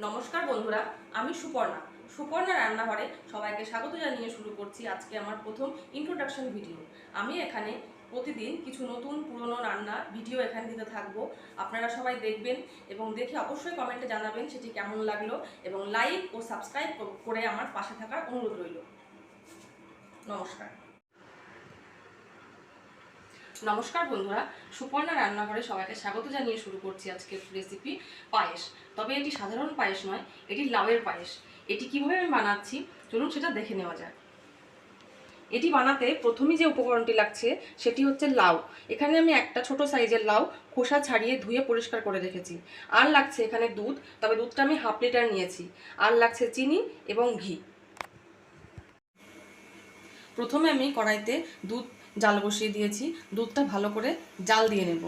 নমস্কার বন্ধুরা, আমি সুপর্ণা রান্নাঘরে সবাইকে স্বাগত জানিয়ে শুরু করছি আজকে আমার প্রথম ইন্ট্রোডাকশন ভিডিও। আমি এখানে প্রতিদিন কিছু নতুন পুরনো রান্নার ভিডিও এখানে দিতে থাকবো। আপনারা সবাই দেখবেন এবং দেখে অবশ্যই কমেন্টে জানাবেন সেটি কেমন লাগলো, এবং লাইক ও সাবস্ক্রাইব করে আমার পাশে থাকার অনুরোধ রইল। নমস্কার। নমস্কার বন্ধুরা, সুপর্ণা রান্নাঘরে সবাইকে স্বাগত জানিয়ে শুরু করছি আজকের রেসিপি পায়েস। তবে এটি সাধারণ পায়েস নয়, এটি লাউয়ের পায়েস। এটি কিভাবে আমি বানাচ্ছি চলুন সেটা দেখে নেওয়া যাক। এটি বানাতে প্রথমেই যে উপকরণটি লাগছে সেটি হচ্ছে লাউ। এখানে আমি একটা ছোট সাইজের লাউ খোসা ছাড়িয়ে ধুয়ে পরিষ্কার করে রেখেছি। আর লাগছে এখানে দুধ, তবে দুধটা আমি হাফ লিটার নিয়েছি। আর লাগছে চিনি এবং ঘি। প্রথমে আমি কড়াইতে দুধ জাল বসিয়ে দিয়েছি। দুধটা ভালো করে জাল দিয়ে নেব।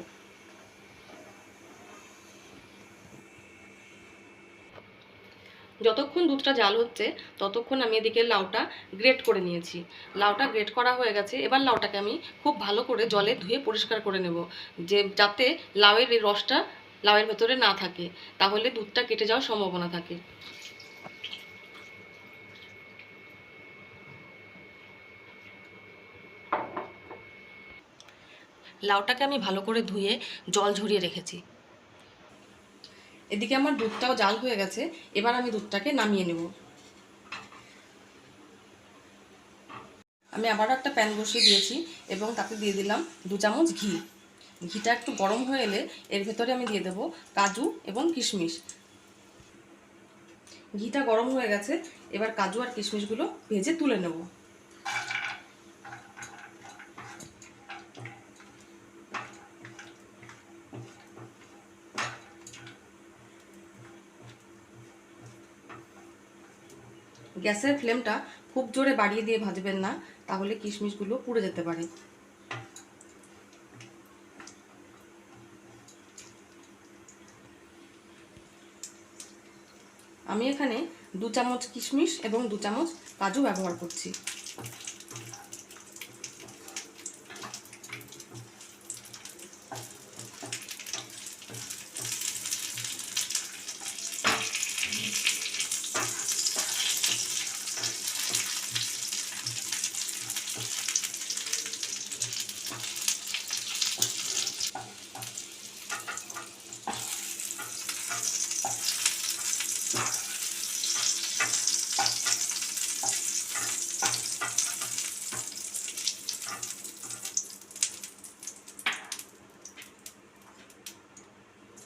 যতক্ষণ দুধটা জাল হচ্ছে ততক্ষণ আমি এদিকে লাউটা গ্রেট করে নিয়েছি। লাউটা গ্রেট করা হয়ে গেছে। এবার লাউটাকে আমি খুব ভালো করে জলে ধুয়ে পরিষ্কার করে নেব, যাতে লাউয়ের এই রসটা লাউয়ের ভেতরে না থাকে, তাহলে দুধটা কেটে যাওয়ার সম্ভাবনা থাকে। লাউটাকে আমি ভালো করে ধুয়ে জল ঝরিয়ে রেখেছি। এদিকে আমার দুধটাও জাল হয়ে গেছে। এবার আমি দুধটাকে নামিয়ে নেব। আমি আবারও একটা প্যান বসিয়ে দিয়েছি এবং তাতে দিয়ে দিলাম 2 চামচ ঘি। ঘিটা একটু গরম হয়ে এলে এর ভেতরে আমি দিয়ে দেবো কাজু এবং কিশমিশ। ঘিটা গরম হয়ে গেছে। এবার কাজু আর কিশমিশগুলো ভেজে তুলে নেব। গ্যাসের ফ্লেমটা খুব জোরে বাড়িয়ে দিয়ে ভাজবেন না, তাহলে কিশমিশগুলো পুড়ে যেতে পারে। আমি এখানে 2 চামচ কিশমিশ এবং 2 চামচ কাজু ব্যবহার করছি।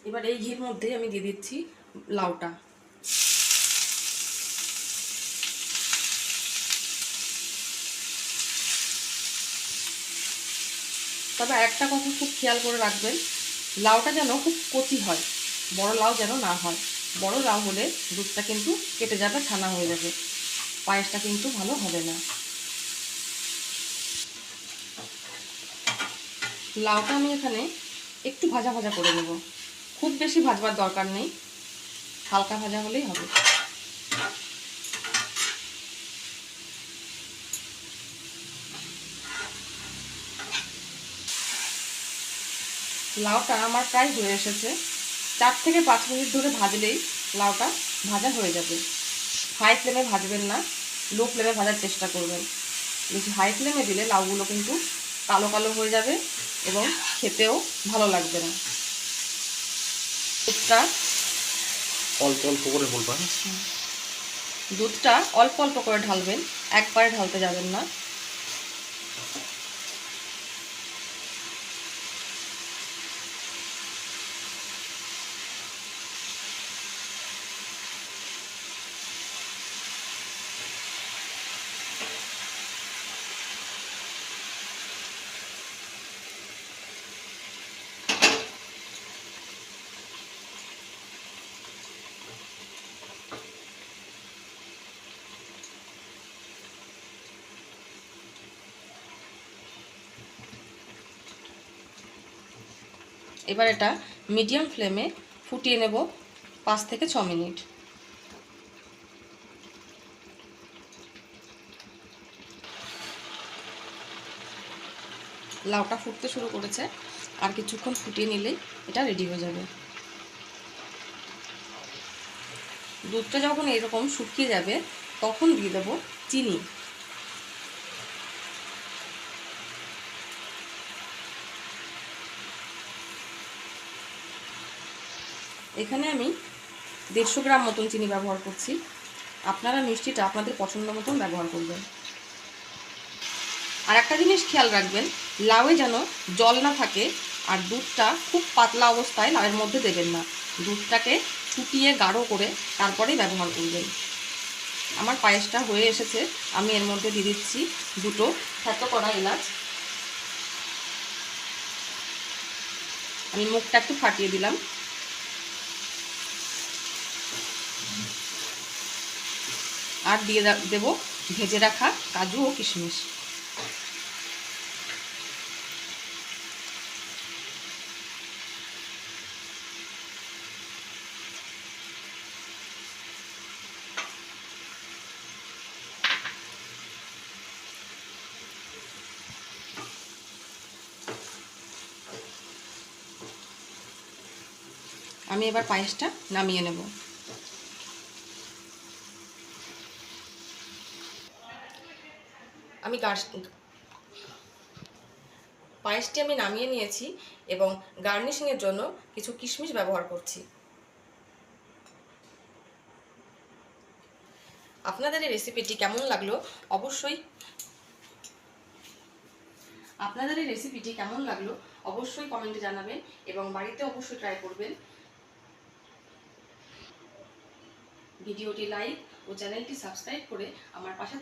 এবার এই ঘির মধ্যে আমি দিয়ে দিচ্ছি লাউটা। তবে একটা কথা খুব খেয়াল করে রাখবেন, লাউটা যেন খুব কচি হয়, বড় লাউ যেন না হয়। বড় লাউ হলে দুধটা কিন্তু কেটে যাবে, ছানা হয়ে যাবে, পায়েসটা কিন্তু ভালো হবে না। লাউটা আমি এখানে একটু ভাজা ভাজা করে নেব। খুব বেশি ভাজবার দরকার নেই, হালকা ভাজা হলেই হবে। লাউটা আমার প্রায় হয়ে এসেছে। 4 থেকে 5 মিনিট ধরে ভাজলেই লাউটা ভাজা হয়ে যাবে। হাই ফ্লেমে ভাজবেন না, লো ফ্লেমে ভাজার চেষ্টা করবেন। বেশি হাই ফ্লেমে দিলে লাউগুলো কিন্তু কালো কালো হয়ে যাবে এবং খেতেও ভালো লাগবে না। দুধটা অল্প অল্প করে বলবা। দুধটা অল্প অল্প করে ঢালবেন, একবারে ঢালতে যাবেন না। এবার এটা মিডিয়াম ফ্লেমে ফুটিয়ে নেব 5 থেকে 6 মিনিট। লাউটা ফুটতে শুরু করেছে, আর কিছুক্ষণ ফুটিয়ে নিলেই এটা রেডি হয়ে যাবে। দুধটা যখন এরকম শুকিয়ে যাবে তখন দিয়ে দেবো চিনি। এখানে আমি 150 গ্রাম মতন চিনি ব্যবহার করছি। আপনারা মিষ্টিটা আপনাদের পছন্দ মতন ব্যবহার করবেন। আর একটা জিনিস খেয়াল রাখবেন, লাউয়ে যেন জল না থাকে, আর দুধটা খুব পাতলা অবস্থায় লাউয়ের মধ্যে দেবেন না। দুধটাকে ফুটিয়ে গাঢ় করে তারপরেই ব্যবহার করবেন। আমার পায়েসটা হয়ে এসেছে, আমি এর মধ্যে দিয়ে দিচ্ছি 2টো থেতো করা এলাচ। আমি মুখটা একটু ফাটিয়ে দিলাম। আর দিয়ে দেব ভেজে রাখা কাজু ও কিশমিশ। আমি এবার পায়েসটা নামিয়ে নেব। পায়েসটি আমি নামিয়ে নিয়েছি এবং গার্নিশিংয়ের জন্য কিছু কিশমিশ ব্যবহার করছি। আপনাদের এই রেসিপিটি কেমন লাগলো অবশ্যই কমেন্টে জানাবেন এবং বাড়িতে অবশ্যই ট্রাই করবেন। ভিডিওটি লাইক ও চ্যানেলটি সাবস্ক্রাইব করে আমার পাশে